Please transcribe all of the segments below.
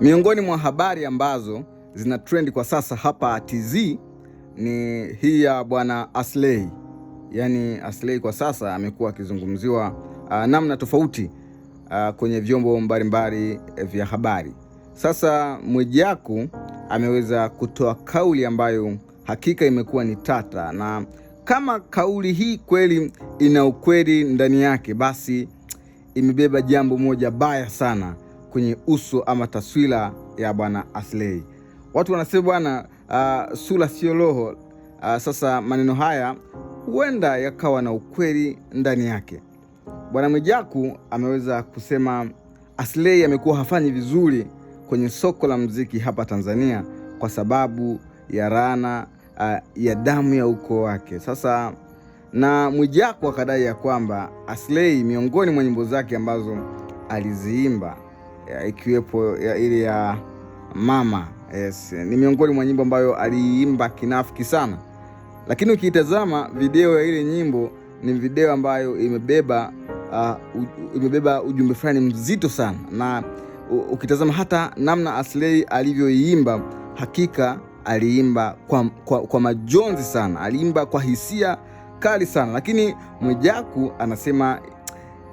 Miongoni mwa habari ambazo zina trend kwa sasa hapa TZ ni hii ya bwana Aslay. Yaani Aslay kwa sasa amekuwa akizungumziwa namna tofauti kwenye vyombo mbalimbali vya habari. Sasa Mwijaku ameweza kutoa kauli ambayo hakika imekuwa ni tata, na kama kauli hii kweli ina ukweli ndani yake, basi imebeba jambo moja baya sana kwenye uso ama taswira ya bwana Aslay. Watu wanasema bwana, sura sio roho. Sasa maneno haya huenda yakawa na ukweli ndani yake. Bwana Mwijaku ameweza kusema Aslay amekuwa hafanyi vizuri kwenye soko la muziki hapa Tanzania kwa sababu ya laana ya damu ya ukoo wake. Sasa na Mwijaku akadai ya kwamba Aslay miongoni mwa nyimbo zake ambazo aliziimba ikiwepo ile ya Mama, yes, ni miongoni mwa nyimbo ambayo aliimba kinafiki sana. Lakini ukitazama video ya ile nyimbo, ni video ambayo imebeba ujumbe fulani mzito sana, na ukitazama hata namna Aslay alivyoiimba, hakika aliimba kwa majonzi sana, aliimba kwa hisia kali sana. Lakini Mwijaku anasema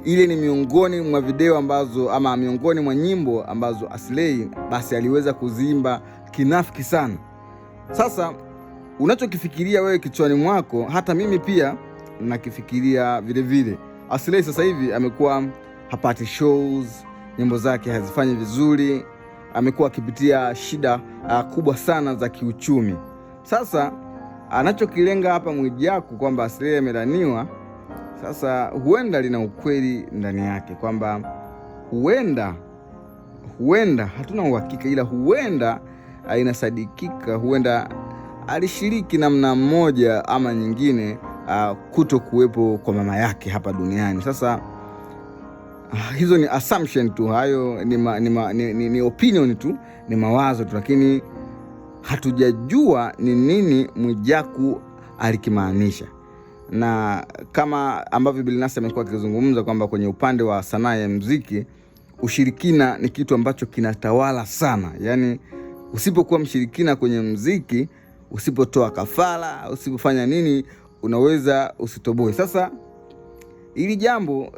ile ni miongoni mwa video ambazo ama miongoni mwa nyimbo ambazo Aslay basi aliweza kuziimba kinafiki sana. Sasa unachokifikiria wewe kichwani mwako, hata mimi pia nakifikiria vile vile. Aslay sasa hivi amekuwa hapati shows, nyimbo zake hazifanyi vizuri, amekuwa akipitia shida kubwa sana za kiuchumi. Sasa anachokilenga hapa Mwijaku kwamba Aslay amelaniwa, sasa huenda lina ukweli ndani yake, kwamba huenda hatuna uhakika, ila huenda inasadikika, huenda alishiriki namna moja ama nyingine kuto kuwepo kwa mama yake hapa duniani. Sasa hizo ni assumption tu, hayo ni opinion tu, ni mawazo tu, lakini hatujajua ni nini Mwijaku alikimaanisha. Na kama ambavyo Bilnass amekuwa akizungumza kwamba kwenye upande wa sanaa ya muziki, ushirikina ni kitu ambacho kinatawala sana. Yaani usipokuwa mshirikina kwenye muziki, usipotoa kafara, usipofanya nini, unaweza usitoboe. Sasa hili jambo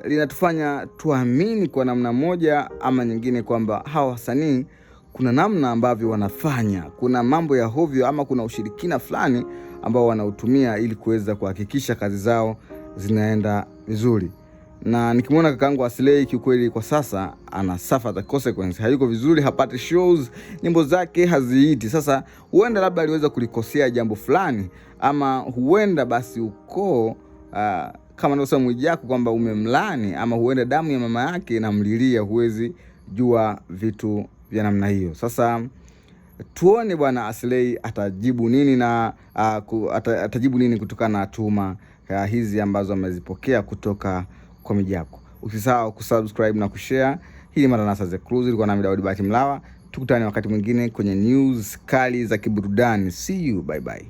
linatufanya tuamini kwa namna moja ama nyingine kwamba hawa wasanii kuna namna ambavyo wanafanya, kuna mambo ya hovyo ama kuna ushirikina fulani ambao wanautumia ili kuweza kuhakikisha kazi zao zinaenda vizuri. Na nikimwona kakaangu Aslay, kiukweli kwa sasa ana suffer the consequence, hayuko vizuri, hapati shows, nyimbo zake haziiti. Sasa huenda labda aliweza kulikosea jambo fulani, ama huenda basi ukoo kama ndio Mwijaku kwamba umemlani, ama huenda damu ya mama yake inamlilia, huwezi jua vitu vya namna hiyo. Sasa tuone bwana Aslay atajibu nini na atajibu nini kutokana na tuhuma hizi ambazo amezipokea kutoka kwa Mwijaku. Usisahau kusubscribe na kushare. Hii ni Maranatha The Cruise, ilikuwa na Daudi Bahati Mlawa. Tukutane wakati mwingine kwenye news kali za kiburudani. See you, bye bye.